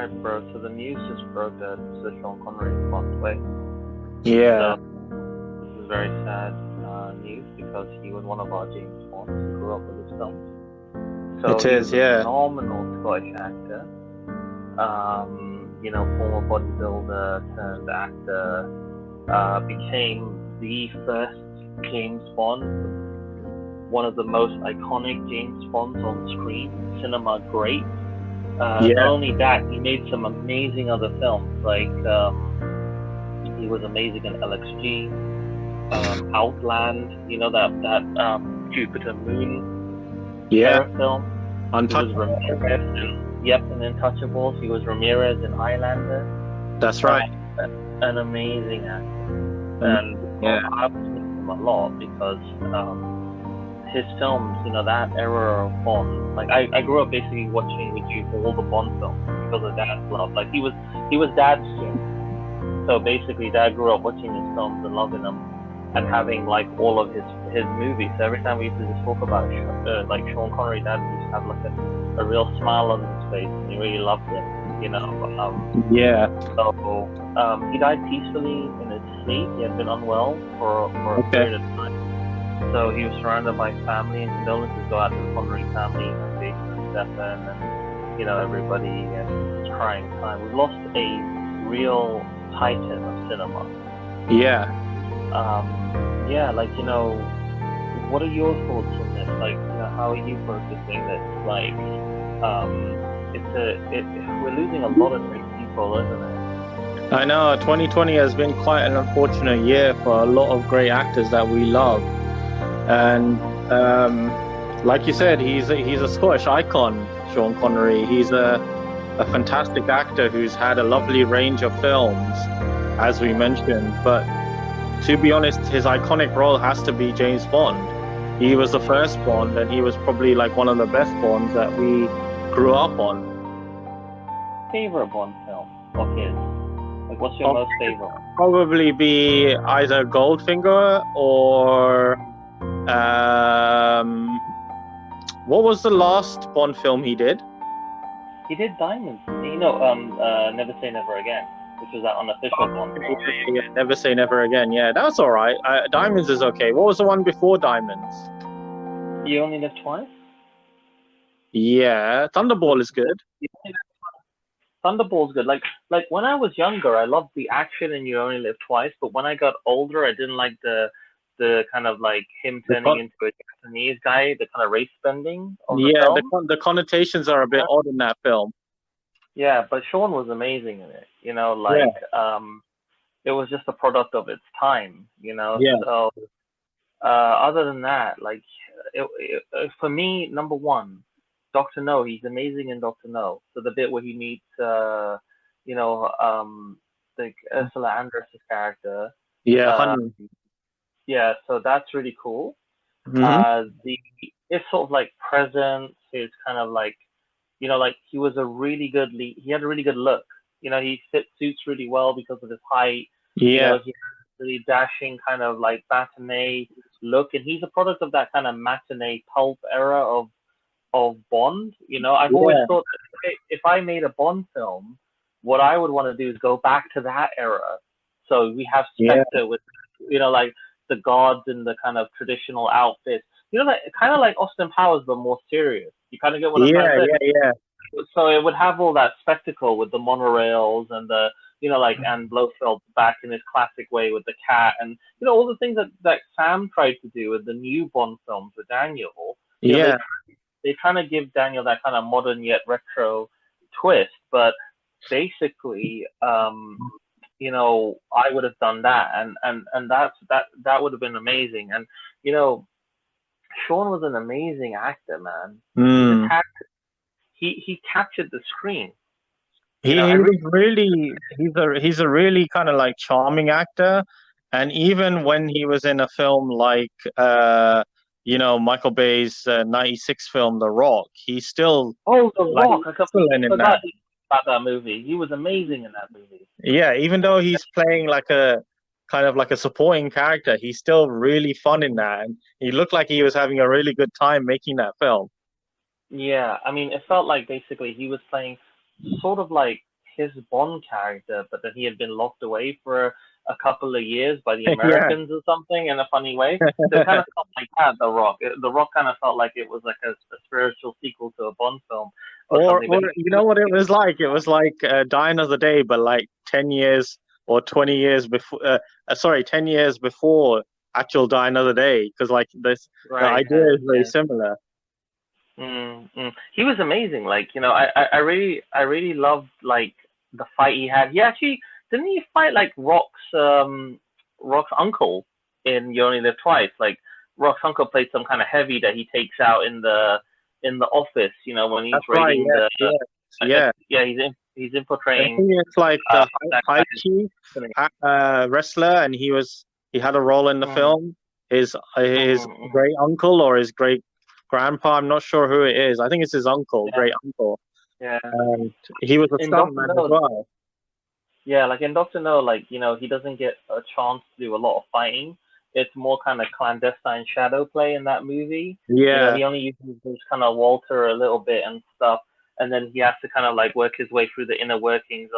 Alright, bro. So the news just broke that Sir Sean Connery passed away. Yeah, So this is very sad news because he was one of our James Bonds who grew up with his films. So it he was is. a Yeah, phenomenal Scottish actor. Former bodybuilder turned actor. Became the first James Bond, one of the most iconic James Bonds on screen, cinema great. Not yeah, only that, he made some amazing other films. Like he was amazing in LXG, Outland. You know that Jupiter Moon yeah. era film. He was Untouchables. Ramirez in Untouchables. He was Ramirez in Highlander. That's Uh, right. an amazing actor, and Yeah, I've seen him a lot because his films, that era of Bond. Like I grew up basically watching with you all the Bond films because of Dad's love. Like he was Dad's kid. So basically, Dad grew up watching his films and loving them, and having like all of his movies. So every time we used to just talk about like Sean Connery, Dad used to have like a real smile on his face, and he really loved it. You know. yeah. So he died peacefully in his sleep. He had been unwell for a Okay. period of time. So he was surrounded by family, and condolences go out to the Connery family, Jason and Stefan, and everybody, and it's a trying time. We've lost a real titan of cinema. Yeah. Yeah, what are your thoughts on this? Like, how are you processing this? Like, we're losing a lot of great people, isn't it? I know 2020 has been quite an unfortunate year for a lot of great actors that we love, and like you said, he's a Scottish icon, Sean Connery. He's a fantastic actor who's had a lovely range of films, as we mentioned. But to be honest, his iconic role has to be James Bond. He was the first Bond, and he was probably like one of the best Bonds that we grew up on. Favorite Bond film of his? Like, what's your Of most favorite one? Probably be either Goldfinger or um, what was the last Bond film he did? He did Diamonds. Never Say Never Again, which was that unofficial Bond film. Yeah. Never Say Never Again. Yeah, that's all right. Diamonds is okay. What was the one before Diamonds? You Only Live Twice? Yeah, Thunderball is good. Thunderball's good. Like when I was younger, I loved the action in You Only Live Twice, but when I got older, I didn't like the kind of like him The turning con- into a Japanese guy, the kind of race bending of the yeah, film. the connotations are a bit odd in that film. Yeah, but Sean was amazing in it. Yeah, It was just a product of its time. yeah, So other than that, like for me, number one, Doctor No. He's amazing in Doctor No. So the bit where he meets, you know, like Ursula Andress's character. yeah, Uh, Honey. yeah, so that's really cool. Mm-hmm. The It's sort of like presence is kind of like, like he was a really good lead. He had a really good look. He fit suits really well because of his height. Yeah, He had a really dashing kind of like matinee look, and he's a product of that kind of matinee pulp era of Bond. I've always yeah, thought that if I made a Bond film, what I would want to do is go back to that era. So we have yeah, Spectre with, like the guards in the kind of traditional outfits. Like kind of like Austin Powers, but more serious. You kind of get what I'm trying yeah, to say. yeah, yeah. So it would have all that spectacle with the monorails and the, and Blofeld back in his classic way with the cat and, all the things that Sam tried to do with the new Bond films with Daniel. Yeah, They kind of give Daniel that kind of modern yet retro twist, but basically, I would have done that, and that would have been amazing. And Sean was an amazing actor, man. mm. He captured the screen. He was really he's a really kind of like charming actor, and even when he was in a film like Michael Bay's '96 film The Rock, he's still Oh, The like Rock! I completely excellent in that. forgot about that movie. He was amazing in that movie. Yeah, even though he's playing like a kind of like a supporting character, he's still really fun in that, and he looked like he was having a really good time making that film. Yeah, I mean, it felt like basically he was playing sort of like his Bond character, but then he had been locked away for a couple of years by the Yeah. Americans or something in a funny way. So it kind of felt like that, The Rock. The Rock kind of felt like it was like a spiritual sequel to a Bond film or something. Or But you know what it was like? It was like Die Another Day, but like 10 years or 20 years before. Sorry, 10 years before actual Die Another Day, because like the right, idea yeah, is very yeah. similar. He was amazing. Like, I really loved like the fight he had. He actually didn't he fight like Rock's uncle in You Only Live Twice. Like Rock's uncle played some kind of heavy that he takes out in the office. You know, when he's That's right. raiding Yes, the yes, yeah. yeah, he's I infiltrating think it's like the that high guy's chief company. wrestler, and he had a role in the Mm, film. His mm. great uncle or his great grandpa, I'm not sure who it is. I think it's his uncle, Yeah, great uncle, yeah. and he was a In Doctor stuntman as No, well. yeah, like in Doctor No, like, he doesn't get a chance to do a lot of fighting. It's more kind of clandestine shadow play in that movie. Yeah, He only uses this kind of Walter a little bit and stuff, and then he has to kind of like work his way through the inner workings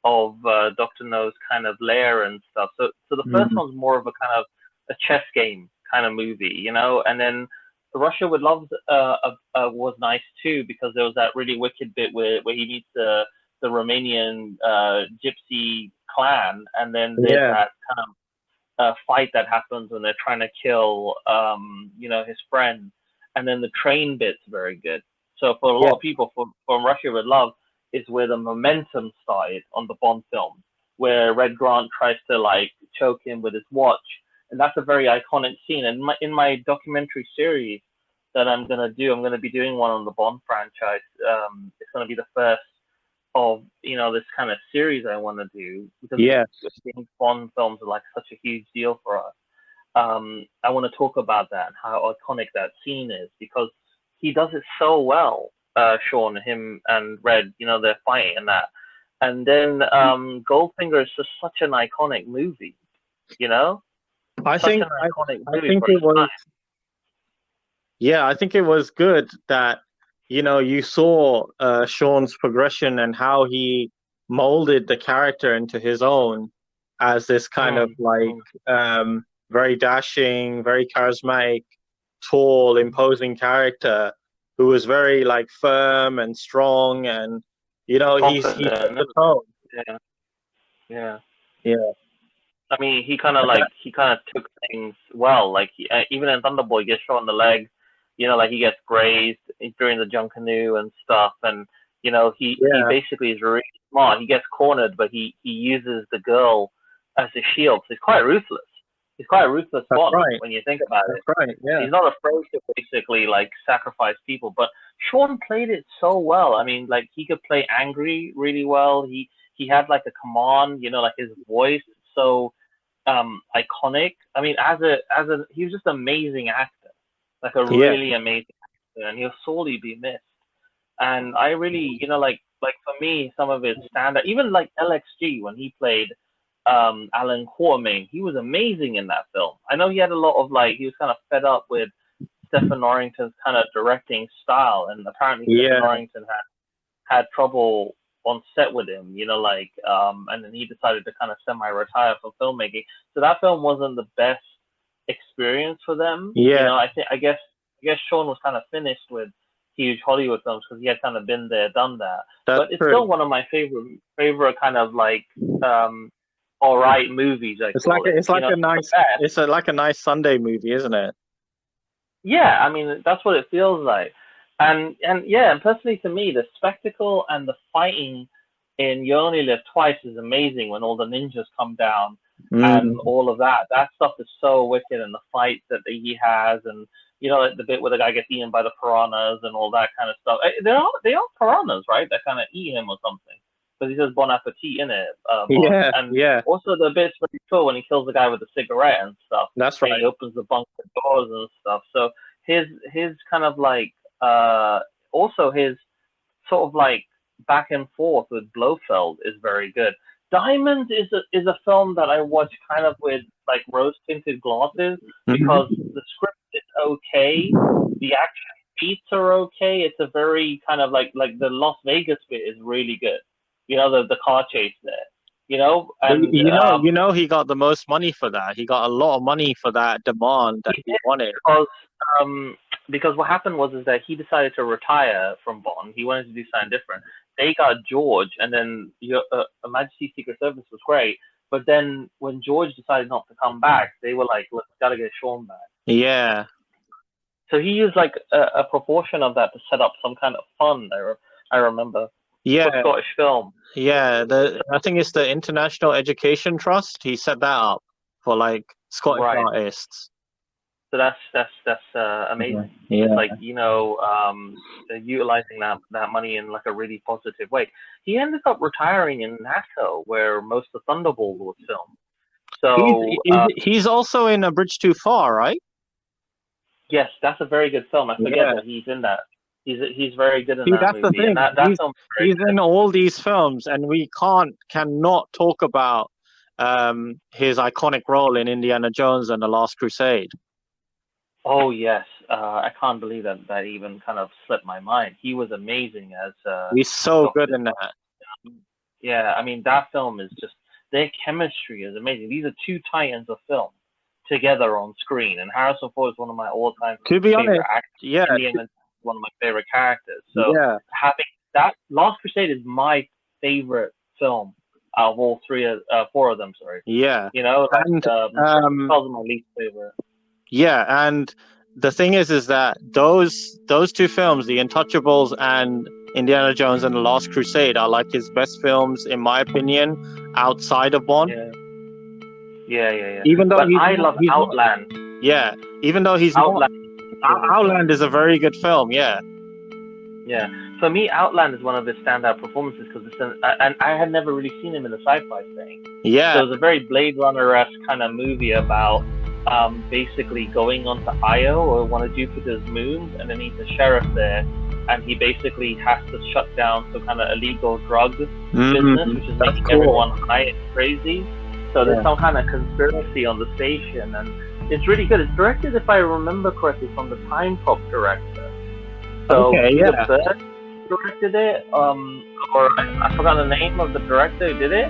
of Doctor No's kind of lair and stuff. So the first mm, one's more of a kind of a chess game kind of movie, and then Russia with Love was nice too because there was that really wicked bit where he meets the Romanian gypsy clan, and then there's yeah, that kind of fight that happens when they're trying to kill his friend, and then the train bit's very good. So for a yeah. lot of people, from Russia with Love is where the momentum started on the Bond film, where Red Grant tries to like choke him with his watch, and that's a very iconic scene. And in my documentary series that I'm gonna be doing one on the Bond franchise. It's gonna be the first of this kind of series I want to do because Yes. James Bond films are like such a huge deal for us. I want to talk about that and how iconic that scene is because he does it so well. Sean, him, and Red, they're fighting and that, and then Goldfinger is just such an iconic movie. You know, I such think an I, iconic I movie think for it its was time. yeah, I think it was good that you saw Sean's progression and how he molded the character into his own as this kind of Mm, like mm, very dashing, very charismatic, tall, imposing character who was very like firm and strong, and he set confident. the tone. Yeah, yeah. Yeah, I mean, he kind of took things well. Like even in Thunderbolt, he gets shot in the leg. Like he gets grazed during the Junkanoo and stuff, and he yeah, basically is really smart. He gets cornered, but he uses the girl as a shield. So he's quite ruthless. He's quite a ruthless that's Bond right. when you think about That's it. right. Yeah, He's not afraid to basically like sacrifice people. But Sean played it so well. I mean, like he could play angry really well. He had like a command, like his voice so iconic. I mean, as a he was just an amazing actor, like a yeah, really amazing actor, and he'll sorely be missed. And I really, like for me, some of his standout, even like LXG when he played Alan Quatermain, he was amazing in that film. I know he had a lot of like he was kind of fed up with Stephen Norrington's kind of directing style, and apparently Stephen yeah. Norrington had trouble on set with him, and then he decided to kind of semi-retire from filmmaking. So that film wasn't the best experience for them. Yeah, I guess Sean was kind of finished with huge Hollywood films because he had kind of been there, done that. that's But it's true. still one of my favorite kind of like um, all right movies. I It's like call it. a It's the nice best. like a nice Sunday movie, isn't it? Yeah, I mean that's what it feels like, and yeah, and personally to me, the spectacle and the fighting in You Only Live Twice is amazing when all the ninjas come down and Mm, all of that. That stuff is so wicked, and the fights that he has, and like the bit where the guy gets eaten by the piranhas and all that kind of stuff. They are piranhas, right? That kind of eat him or something, because he says bon appetit in it, Bond, yeah, and yeah, also the bit's very cool when he kills the guy with the cigarette and stuff that's and he right. opens the bunker doors and stuff. So his kind of like also his sort of like back and forth with Blofeld is very good. Diamonds is a film that I watch kind of with like rose tinted glasses because Hmm. the script is okay, the action beats are okay. It's a very kind of like the Las Vegas bit is really good. the car chase there, and he got the most money for that. He got a lot of money for that demand that he he did wanted. um, because what happened was is that he decided to retire from Bond. He wanted to do something different. They got George, and then Her Majesty's Secret Service was great. But then when George decided not to come back, they were like, "Look, gotta get Sean back." Yeah, So he used like a proportion of that to set up some kind of fund. I remember for yeah, Scottish film. yeah. I think it's the International Education Trust. He set that up for like Scottish Right. artists. So that's amazing. Yeah, It's like utilizing that money in like a really positive way. He ended up retiring in NATO, where most of Thunderball was filmed. So he's also in A Bridge Too Far, right? yes, that's a very good film. I forget Yeah. that he's in that. He's very good in See, that that's the movie, and thing. that film is very He's good. in all these films, and we cannot talk about his iconic role in Indiana Jones and the Last Crusade. Oh yes, I can't believe that even kind of slipped my mind. He was amazing as He's so good Doctor. in that. Yeah, I mean that film is just their chemistry is amazing. These are two titans of film together on screen, and Harrison Ford is one of my all-time To be favorite honest, actors. yeah, Indian is one of my favorite characters. So yeah, having that Last Crusade is my favorite film out of all four of them. Sorry, yeah, like and Charles is my least favorite. yeah, and the thing is that those two films, The Untouchables and Indiana Jones and the Last Crusade, are like his best films in my opinion, outside of Bond. Yeah, yeah. Even though But I love he's not, Outland. yeah, even though he's not, Outland. Outland is a very good film. Yeah, Yeah, for me, Outland is one of his standout performances because and I had never really seen him in a sci-fi thing. yeah, So it's a very Blade Runner-esque kind of movie about basically going onto Io, or one of Jupiter's moons, and then he's a sheriff there, and he basically has to shut down some kind of illegal drug business, which is making everyone high and crazy. So there's some kind of conspiracy on the station, and it's really good. It's directed, if I remember correctly, from the Time.Cop director. So Peter Berg directed it, or I forgot the name of the director who did it,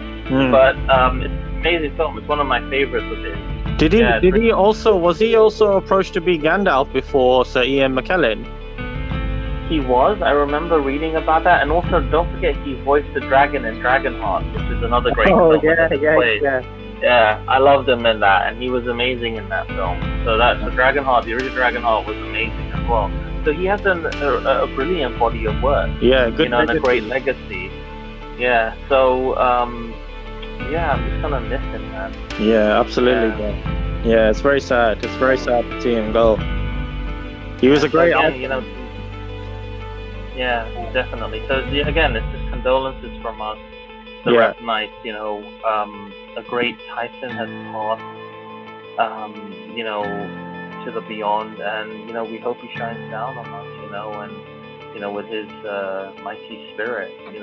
but it's an amazing film. It's one of my favorites of his. Was he also approached to be Gandalf before Sir Ian McKellen? He was. I remember reading about that, and also don't forget he voiced the dragon in Dragonheart, which is another great film. Yeah, I loved him in that, and he was amazing in that film. So that's the Dragonheart. The original Dragonheart was amazing as well. So he has a brilliant body of work. Yeah, good. And a great legacy. Yeah. So I'm just gonna miss him, man. Yeah, absolutely. Yeah, it's very sad. It's very sad to see him go. He was a great actor. Yeah, definitely. So again, it's just condolences from us. The Rep Knights, a great Tyson has passed, to the beyond, and we hope he shines down on us, and with his mighty spirit, it's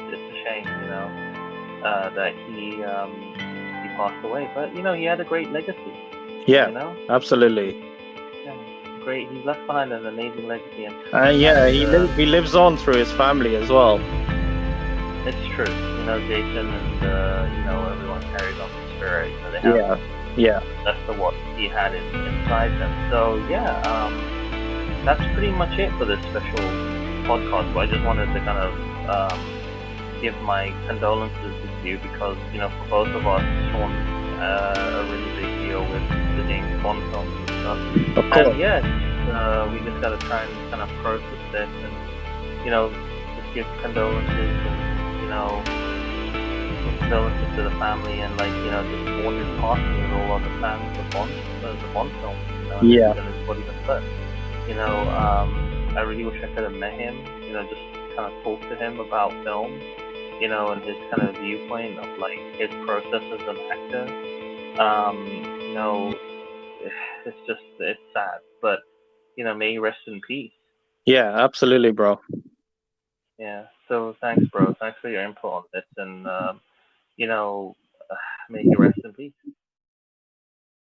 a shame, that he passed away, but he had a great legacy. Yeah, absolutely. Yeah, great. He's left behind an amazing legacy, he lives on through his family as well. It's true, Jason and everyone carries on the spirit. They have that's what he had inside them. So that's pretty much it for this special podcast. But I just wanted to kind of give my condolences to you because for both of us, Sean's a really big deal with the James Bond films and stuff. Of course. And we just gotta try and kind of process this and just give condolences and condolences to the family and just mourn his passing with all other fans of the Bond films. And his body was hurt. I really wish I could have met him. Just kind of talk to him about film. And his kind of viewpoint of his process as an actor. It's sad, but may he rest in peace. Yeah, absolutely, bro. Yeah. So thanks, bro. Thanks for your input on this, and may he rest in peace.